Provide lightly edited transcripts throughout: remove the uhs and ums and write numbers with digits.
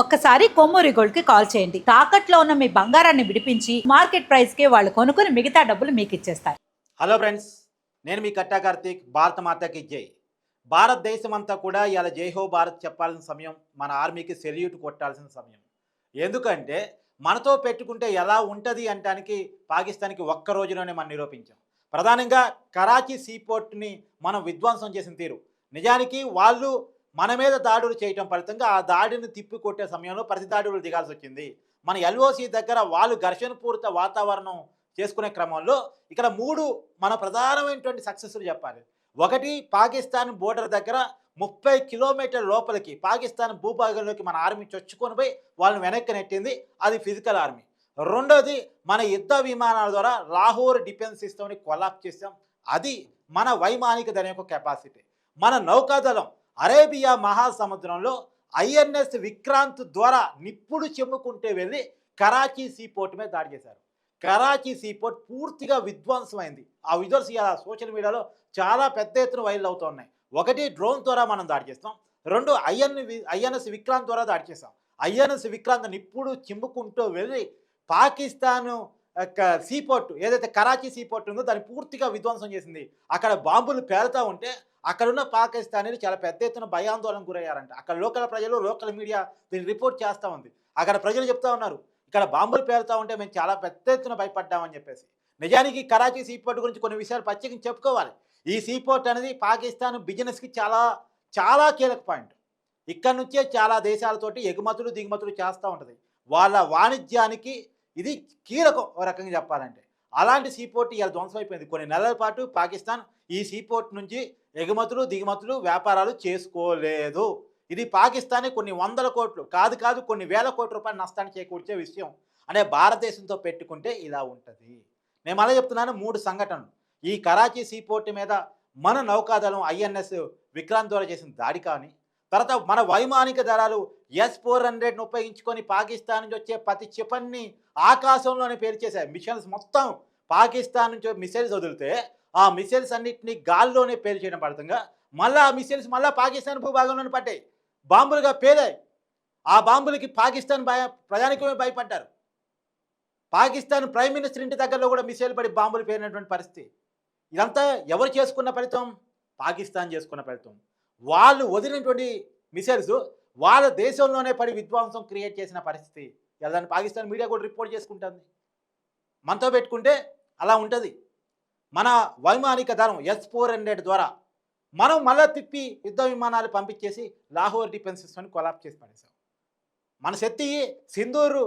ఒక్కసారి కొమ్మూరి గోల్డ్ కి కాల్ చేయండి. తాకట్లో ఉన్న మీ బంగారాన్ని విడిపించి మార్కెట్ ప్రైస్ కి వాళ్ళు కొనుక్కుని మిగతా డబ్బులు మీకు ఇచ్చేస్తారు. హలో ఫ్రెండ్స్, నేను మీ కట్టా కార్తీక్. భారత మాతకి జై. భారతదేశం అంతా కూడా ఇలా జై హో భారత్ చెప్పాల్సిన సమయం, మన ఆర్మీకి సెల్యూట్ కొట్టాల్సిన సమయం. ఎందుకంటే మనతో పెట్టుకుంటే ఎలా ఉంటుంది అంటానికి పాకిస్తాన్కి ఒక్క రోజులోనే మనం నిరూపించాం. ప్రధానంగా కరాచీ సీపోర్ట్ని మనం విధ్వంసం చేసిన తీరు, నిజానికి వాళ్ళు మన మీద దాడులు చేయటం ఫలితంగా ఆ దాడిని తిప్పికొట్టే సమయంలో ప్రతి దాడులు దిగాల్సి వచ్చింది. మన ఎల్ఓసి దగ్గర వాళ్ళు ఘర్షణపూరిత వాతావరణం చేసుకునే క్రమంలో ఇక్కడ మూడు మన ప్రధానమైనటువంటి సక్సెస్లు చెప్పాలి. ఒకటి, పాకిస్తాన్ బోర్డర్ దగ్గర 30 కిలోమీటర్ల లోపలికి పాకిస్తాన్ భూభాగంలోకి మన ఆర్మీ చొచ్చుకొని పోయి వాళ్ళని వెనక్కి నెట్టింది. అది ఫిజికల్ ఆర్మీ. రెండోది, మన యుద్ధ విమానాల ద్వారా లాహోర్ డిఫెన్స్ సిస్టమ్ని కొలాప్స్ చేసాం. అది మన వైమానిక దళం యొక్క కెపాసిటీ. మన నౌకాదళం అరేబియా మహాసముద్రంలో ఐఎన్ఎస్ విక్రాంత్ ద్వారా నిప్పుడు చెమ్ముకుంటే వెళ్ళి కరాచీ సీపోర్ట్ మీద దాడి చేశారు. కరాచీ సీపోర్ట్ పూర్తిగా విధ్వంసమైంది. ఆ విజువల్స్ ఇలా సోషల్ మీడియాలో చాలా పెద్ద ఎత్తున వైరల్ అవుతున్నాయి. ఒకటి, డ్రోన్ ద్వారా మనం దాడి చేస్తాం. రెండు, ఐఎన్ఎస్ విక్రాంత్ ద్వారా దాడి చేస్తాం. ఐఎన్ఎస్ విక్రాంత్ నిప్పుడు చిమ్ముకుంటూ వెళ్ళి పాకిస్తాను సీపోర్ట్ ఏదైతే కరాచీ సీపోర్ట్ ఉందో దాన్ని పూర్తిగా విధ్వంసం చేసింది. అక్కడ బాంబులు పేలుతూ ఉంటే అక్కడున్న పాకిస్తానీలు చాలా పెద్ద ఎత్తున భయాందోళనకు గురయ్యారంట. అక్కడ లోకల్ ప్రజలు, లోకల్ మీడియా దీన్ని రిపోర్ట్ చేస్తూ ఉంది. అక్కడ ప్రజలు చెప్తా ఉన్నారు, ఇక్కడ బాంబులు పేలుతూ ఉంటే మేము చాలా పెద్ద ఎత్తున భయపడ్డామని చెప్పేసి. నిజానికి కరాచీ సీపోర్ట్ గురించి కొన్ని విషయాలు ప్రత్యేకించి చెప్పుకోవాలి. ఈ సీపోర్ట్ అనేది పాకిస్తాన్ బిజినెస్కి చాలా చాలా కీలక పాయింట్. ఇక్కడ నుంచే చాలా దేశాలతోటి ఎగుమతులు దిగుమతులు చేస్తూ ఉంటుంది. వాళ్ళ వాణిజ్యానికి ఇది కీలకం ఒక రకంగా చెప్పాలంటే. అలాంటి సీపోర్ట్ ఇలా ధ్వంసమైపోయింది. కొన్ని నెలల పాటు పాకిస్తాన్ ఈ సీపోర్ట్ నుంచి ఎగుమతులు దిగుమతులు వ్యాపారాలు చేసుకోలేదు. ఇది పాకిస్తాన్ కొన్ని వందల కోట్లు కాదు కొన్ని వేల కోట్ల రూపాయల నష్టాన్ని చేకూర్చే విషయం. అంటే భారతదేశంతో పెట్టుకుంటే ఇలా ఉంటుంది. నేను అలా చెప్తున్నాను. 3 సంఘటనలు. ఈ కరాచీ సీపోర్ట్ మీద మన నౌకాదళం ఐఎన్ఎస్ విక్రాంత్ ద్వారా చేసిన దాడి కానీ, తర్వాత మన వైమానిక దళాలు S-400ను ఉపయోగించుకొని పాకిస్తాన్ నుంచి వచ్చే ప్రతి క్షిపణిని ఆకాశంలోనే పేల్చేశాయి. మిషన్స్ మొత్తం పాకిస్తాన్ నుంచి మిసైల్స్ వదిలితే ఆ మిసైల్స్ అన్నింటినీ గాల్లోనే పేల్చేయడం ఫలితంగా మళ్ళీ ఆ మిసైల్స్ మళ్ళీ పాకిస్తాన్ భూభాగంలోనే పడ్డాయి, బాంబులుగా పేలాయి. ఆ బాంబులకి పాకిస్తాన్ ప్రజానికమే భయపడ్డారు. పాకిస్తాన్ ప్రైమ్ మినిస్టర్ ఇంటి దగ్గరలో కూడా మిసైల్ పడి బాంబులు పేలినటువంటి పరిస్థితి. ఇదంతా ఎవరు చేసుకున్న ఫలితం? పాకిస్తాన్ చేసుకున్న ఫలితం. వాళ్ళు వదిలినటువంటి మిసైల్స్ వాళ్ళ దేశంలోనే పడి విధ్వంసం క్రియేట్ చేసిన పరిస్థితి. దాన్ని పాకిస్తాన్ మీడియా కూడా రిపోర్ట్ చేసుకుంటుంది. మనతో పెట్టుకుంటే అలా ఉంటుంది. మన వైమానిక దళం S-400 ద్వారా మనం మళ్ళా తిప్పి యుద్ధ విమానాలు పంపించేసి లాహోర్ డిఫెన్స్ సిస్టమ్ని కొలాప్స్ చేసి పడేసాం. మన శక్తి సింధూర్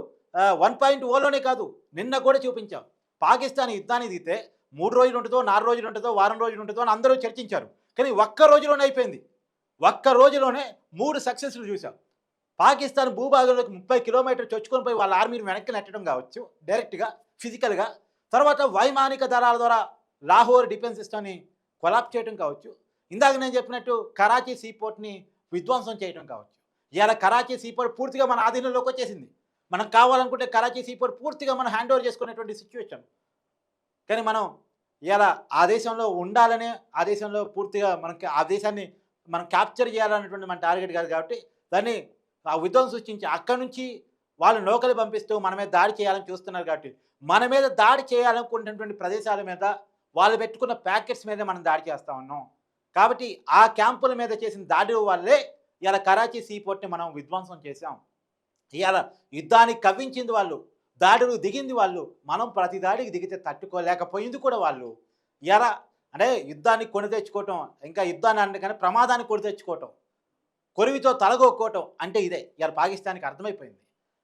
1.0లోనే కాదు, నిన్న కూడా చూపించాం. పాకిస్తాన్ యుద్ధాన్ని దిగితే 3 రోజులు ఉంటుందో, 4 రోజులు ఉంటుందో, వారం రోజులు ఉంటుందో అని అందరూ చర్చించారు. కానీ ఒక్క రోజులోనే అయిపోయింది. ఒక్క రోజులోనే 3 సక్సెస్లు చూసాం. పాకిస్తాన్ భూభాగంలోకి 30 కిలోమీటర్లు చొచ్చుకొని పోయి వాళ్ళ ఆర్మీని వెనక్కి నెట్టడం కావచ్చు డైరెక్ట్గా ఫిజికల్గా, తర్వాత వైమానిక దళాల ద్వారా లాహోర్ డిఫెన్స్ సిస్టమ్ని కొలాప్స్ చేయడం కావచ్చు, ఇందాక నేను చెప్పినట్టు కరాచీ సీపోర్ట్ని విధ్వంసం చేయడం కావచ్చు. ఇవాళ కరాచీ సీపోర్ట్ పూర్తిగా మన ఆధీనంలోకి వచ్చేసింది. మనం కావాలనుకుంటే కరాచీ సీపోర్ట్ పూర్తిగా మనం హ్యాండ్ ఓవర్ చేసుకునేటువంటి సిచ్యువేషన్. కానీ మనం ఇలా ఆ దేశంలో ఉండాలనే, ఆ దేశంలో పూర్తిగా మనకి ఆ దేశాన్ని మనం క్యాప్చర్ చేయాలనేటువంటి మన టార్గెట్ కాదు. కాబట్టి దాన్ని ఆ విధ్వంసం సృష్టించి అక్కడి నుంచి వాళ్ళు నౌకలు పంపిస్తూ మన మీద దాడి చేయాలని చూస్తున్నారు. కాబట్టి మన మీద దాడి చేయాలనుకున్నటువంటి ప్రదేశాల మీద వాళ్ళు పెట్టుకున్న ప్యాకెట్స్ మీద మనం దాడి చేస్తూ ఉన్నాం. కాబట్టి ఆ క్యాంపుల మీద చేసిన దాడి వల్లే ఇలా కరాచీ సీపోర్ట్ని మనం విధ్వంసం చేసాం. ఇవాళ యుద్ధానికి కవ్వించింది వాళ్ళు, దాడులు దిగింది వాళ్ళు. మనం ప్రతి దాడికి దిగితే తట్టుకోలేకపోయింది కూడా వాళ్ళు. ఇలా అంటే యుద్ధాన్ని కొని తెచ్చుకోవటం, ఇంకా యుద్ధాన్ని అంటే కానీ ప్రమాదాన్ని కొని తెచ్చుకోవటం, కొరివితో తలగొక్కోవటం అంటే ఇదే ఇవాళ పాకిస్తాన్కి అర్థమైపోయింది.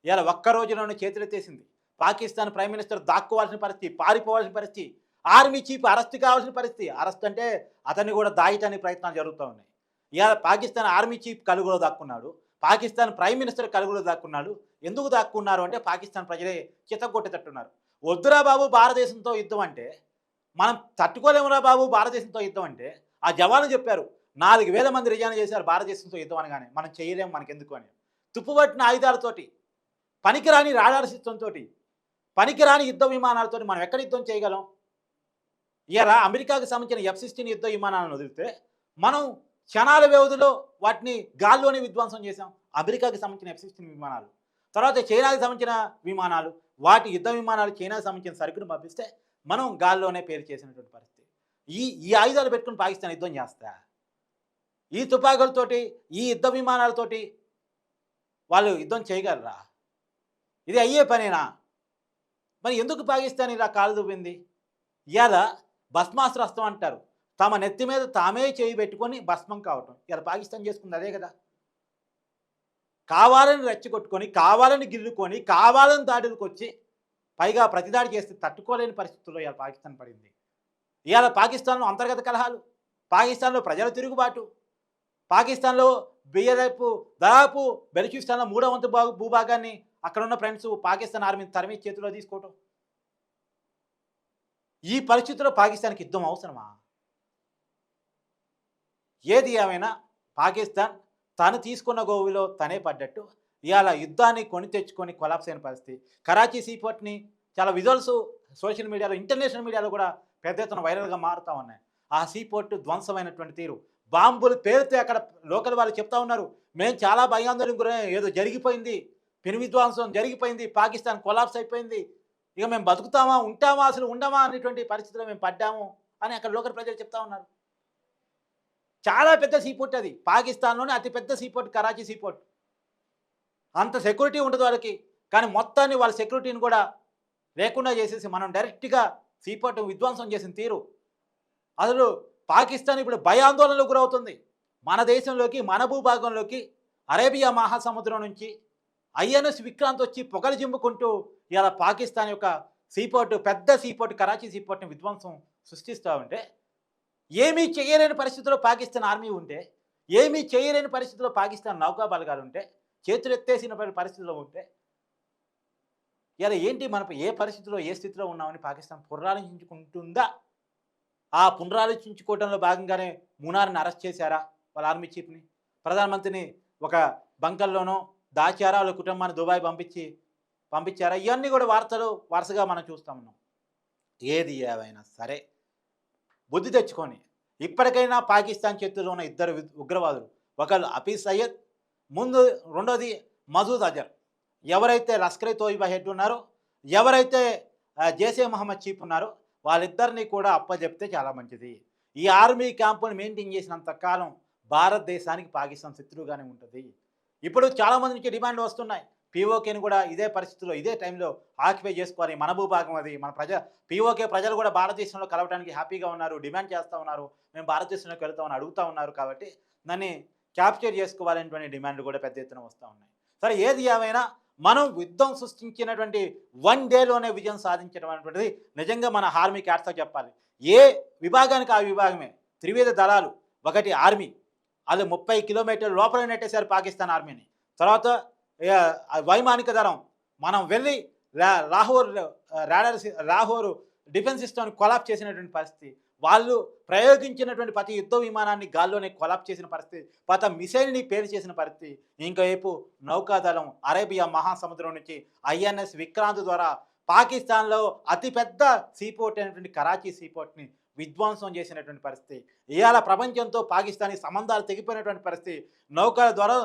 ఇవాళ ఒక్క రోజులోనే చేతులెత్తేసింది. పాకిస్తాన్ ప్రైమ్ మినిస్టర్ దాక్కోవాల్సిన పరిస్థితి, పారిపోవాల్సిన పరిస్థితి, ఆర్మీ చీఫ్ అరెస్ట్ కావాల్సిన పరిస్థితి. అరెస్ట్ అంటే అతన్ని కూడా దాయటానికి ప్రయత్నాలు జరుగుతూ ఉన్నాయి. ఇవాళ పాకిస్తాన్ ఆర్మీ చీఫ్ కలుగులో దాక్కున్నాడు, పాకిస్తాన్ ప్రైమ్ మినిస్టర్ కలుగులో దాక్కున్నాడు. ఎందుకు దాక్కున్నారు అంటే పాకిస్తాన్ ప్రజలే చితగొట్టేటట్టున్నారు. వద్దురా బాబు భారతదేశంతో యుద్ధం అంటే, మనం తట్టుకోలేమురా బాబు భారతదేశంతో యుద్ధం అంటే. ఆ జవాను చెప్పారు, 4000 మంది రిజైన్ చేశారు భారతదేశంతో యుద్ధం అనగానే. మనం చేయలేము, మనకెందుకు అని. తుప్పుపట్టిన ఆయుధాలతోటి, పనికిరాని రాడార్ సిస్టంతో, పనికిరాని యుద్ధ విమానాలతో మనం ఎక్కడ యుద్ధం చేయగలం? ఇలా అమెరికాకు సంబంధించిన F-16 యుద్ధ విమానాలను వదిలితే మనం క్షణాల వ్యవధిలో వాటిని గాల్లోనే విధ్వంసం చేశాం. అమెరికాకి సంబంధించిన F-16 విమానాలు, తర్వాత చైనాకి సంబంధించిన విమానాలు, వాటి యుద్ధ విమానాలు చైనాకి సంబంధించిన సరుకును పంపిస్తే మనం గాల్లోనే పేరు చేసినటువంటి పరిస్థితి. ఈ ఆయుధాలు పెట్టుకుని పాకిస్తాన్ యుద్ధం చేస్తా, ఈ తుపాకులతోటి ఈ యుద్ధ విమానాలతోటి వాళ్ళు యుద్ధం చేయగలరా? ఇది అయ్యే పనేనా? మరి ఎందుకు పాకిస్తాన్ ఇలా కాలు దువ్వింది? ఇవాళ భస్మాస్త్రస్తం అంటారు, తమ నెత్తి మీద తామే చేయి పెట్టుకొని భస్మం కావటం. ఇలా పాకిస్తాన్ చేసుకుంది అదే కదా. కావాలని రెచ్చగొట్టుకొని, కావాలని గిల్లుకొని, కావాలని దాడులకు వచ్చి పైగా ప్రతిదాడి చేస్తే తట్టుకోలేని పరిస్థితుల్లో ఇవాళ పాకిస్తాన్ పడింది. ఇవాళ పాకిస్తాన్లో అంతర్గత కలహాలు, పాకిస్తాన్లో ప్రజల తిరుగుబాటు, పాకిస్తాన్లో దాదాపు బెలూచిస్తాన్లో 3వ వంతు భూభాగాన్ని అక్కడ ఉన్న ఫ్రెండ్స్ పాకిస్తాన్ ఆర్మీని తరిమి చేతిలో తీసుకోవటం. ఈ పరిస్థితుల్లో పాకిస్తాన్కి యుద్ధం అవసరమా? ఏది ఏమైనా పాకిస్తాన్ తను తీసుకున్న గోవులో తనే పడ్డట్టు ఇవాళ యుద్ధాన్ని కొని తెచ్చుకొని కొలాప్స్ అయిన పరిస్థితి. కరాచీ సీపోర్ట్ని చాలా విజువల్స్ సోషల్ మీడియాలో, ఇంటర్నేషనల్ మీడియాలో కూడా పెద్ద ఎత్తున వైరల్గా మారుతూ ఉన్నాయి. ఆ సీపోర్ట్ ధ్వంసమైనటువంటి తీరు, బాంబులు పేలితే అక్కడ లోకల్ వాళ్ళు చెప్తా ఉన్నారు, మేము చాలా భయాందోళన గురయ్యాం, ఏదో జరిగిపోయింది, పెను విధ్వంసం జరిగిపోయింది, పాకిస్తాన్ కొలాప్స్ అయిపోయింది, ఇక మేము బతుకుతామా ఉంటామా అసలు ఉండమా అనేటువంటి పరిస్థితిలో మేము పడ్డాము అని అక్కడ లోకల్ ప్రజలు చెప్తా ఉన్నారు. చాలా పెద్ద సీపోర్ట్ అది, పాకిస్తాన్లోనే అతిపెద్ద సీపోర్ట్ కరాచీ సీపోర్ట్. అంత సెక్యూరిటీ ఉంటుంది వాళ్ళకి, కానీ మొత్తాన్ని వాళ్ళ సెక్యూరిటీని కూడా లేకుండా చేసేసి మనం డైరెక్ట్గా సీపోర్ట్ విధ్వంసం చేసిన తీరు అసలు పాకిస్తాన్ ఇప్పుడు భయాందోళనకు గురవుతుంది. మన దేశంలోకి, మన భూభాగంలోకి అరేబియా మహాసముద్రం నుంచి INS విక్రాంత్ వచ్చి పొగలు జింపుకుంటూ ఇలా పాకిస్తాన్ యొక్క సీపోర్ట్, పెద్ద సీపోర్ట్ కరాచీ సీపోర్ట్ని విధ్వంసం సృష్టిస్తూ ఉంటే, ఏమీ చేయలేని పరిస్థితిలో పాకిస్తాన్ ఆర్మీ ఉంటే, ఏమీ చేయలేని పరిస్థితిలో పాకిస్తాన్ నౌకా బలగాలు ఉంటే, చేతులు ఎత్తేసిన పరిస్థితిలో ఉంటే, ఇలా ఏంటి మనం ఏ పరిస్థితిలో ఏ స్థితిలో ఉన్నామని పాకిస్తాన్ పునరాలోచించుకుంటుందా? ఆ పునరాలోచించుకోవడంలో భాగంగానే మునార్ని అరెస్ట్ చేశారా వాళ్ళ ఆర్మీ చీఫ్ని? ప్రధానమంత్రిని ఒక బంకర్లోనో దాచారా? వాళ్ళ కుటుంబాన్ని దుబాయ్ పంపించారా? ఇవన్నీ కూడా వార్తలు వరుసగా మనం చూస్తూ ఉన్నాం. ఏది ఏవైనా సరే బుద్ధి తెచ్చుకొని ఇప్పటికైనా పాకిస్తాన్ చేతుల్లో ఉన్న ఇద్దరు ఉగ్రవాదులు, ఒకళ్ళు హఫీజ్ సయ్యద్, రెండోది మసూద్ అజర్, ఎవరైతే లష్కర్ తోయిబా హెడ్ ఉన్నారో, ఎవరైతే జైషే మహమ్మద్ చీఫ్ ఉన్నారో, వాళ్ళిద్దరినీ కూడా అప్పచెప్తే చాలా మంచిది. ఈ ఆర్మీ క్యాంపును మెయింటైన్ చేసినంత కాలం భారతదేశానికి పాకిస్తాన్ శత్రువుగానే ఉంటుంది. ఇప్పుడు చాలామంది నుంచి డిమాండ్ వస్తున్నాయి, పీఓకేని కూడా ఇదే పరిస్థితిలో ఇదే టైంలో ఆక్యుపై చేసుకోవాలి, మన భూభాగం అది, మన పీఓకే ప్రజలు కూడా భారతదేశంలో కలవడానికి హ్యాపీగా ఉన్నారు, డిమాండ్ చేస్తూ ఉన్నారు, మేము భారతదేశంలోకి వెళ్తామని అడుగుతూ ఉన్నారు, కాబట్టి దాన్ని క్యాప్చర్ చేసుకోవాలనేటువంటి డిమాండ్లు కూడా పెద్ద ఎత్తున వస్తూ ఉన్నాయి. సరే, ఏది ఏమైనా మనం యుద్ధం సృష్టించినటువంటి 1 డేలోనే విజయం సాధించడం అనేటువంటిది నిజంగా మన ఆర్మీకి హ్యాట్స్ చెప్పాలి. ఏ విభాగానికి ఆ విభాగమే, త్రివిధ దళాలు, ఒకటి ఆర్మీ, వాళ్ళు 30 కిలోమీటర్ల లోపల నెట్టేశారు పాకిస్తాన్ ఆర్మీని. తర్వాత వైమానిక దళం, మనం వెళ్ళి లాహోర్ డిఫెన్స్ సిస్టమ్ని కొలాప్స్ చేసినటువంటి పరిస్థితి, వాళ్ళు ప్రయోగించినటువంటి ప్రతి యుద్ధ విమానాన్ని గాల్లోనే కొలాప్స్ చేసిన పరిస్థితి, ప్రతి మిసైల్ని పేరు చేసిన పరిస్థితి. ఇంకోవైపు నౌకాదళం అరేబియా మహాసముద్రం నుంచి INS విక్రాంత్ ద్వారా పాకిస్తాన్లో అతిపెద్ద సీపోర్ట్ అయినటువంటి కరాచీ సీపోర్ట్ని విధ్వంసం చేసినటువంటి పరిస్థితి. ఇవాళ ప్రపంచంతో పాకిస్తానీ సంబంధాలు తెగిపోయినటువంటి పరిస్థితి. నౌకల ద్వారా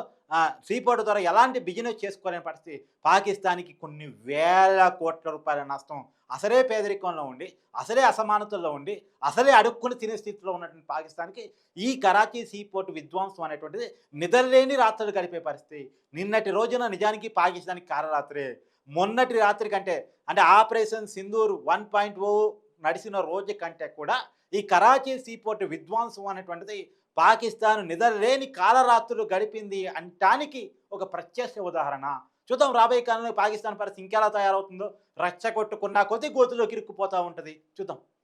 సీపోర్ట్ ద్వారా ఎలాంటి బిజినెస్ చేసుకోలేని పరిస్థితి. పాకిస్తాన్కి కొన్ని వేల కోట్ల రూపాయల నష్టం. అసలే పేదరికంలో ఉండి, అసలే అసమానతల్లో ఉండి, అసలే అడుక్కుని తినే స్థితిలో ఉన్నటువంటి పాకిస్తాన్కి ఈ కరాచీ సీపోర్ట్ విధ్వంసం అనేటువంటిది నిద్రలేని రాత్రులు గడిపే పరిస్థితి. నిన్నటి రోజున నిజానికి పాకిస్తాన్కి కారరాత్రే. మొన్నటి రాత్రి కంటే, అంటే ఆపరేషన్ సింధూర్ 1.0 నడిచిన రోజు కంటే కూడా ఈ కరాచీ సీపోర్ట్ విధ్వంసం అనేటువంటిది పాకిస్తాన్ నిద్రలేని కాలరాత్రులు గడిపింది అనటానికి ఒక ప్రత్యక్ష ఉదాహరణ. చూద్దాం రాబోయే కాలంలో పాకిస్తాన్ పరిస్థితి ఇంకెలా తయారవుతుందో. రచ్చగొట్టుకున్న కొద్ది గోతులోకి ఇరుక్కుపోతూ ఉంటుంది. చూద్దాం.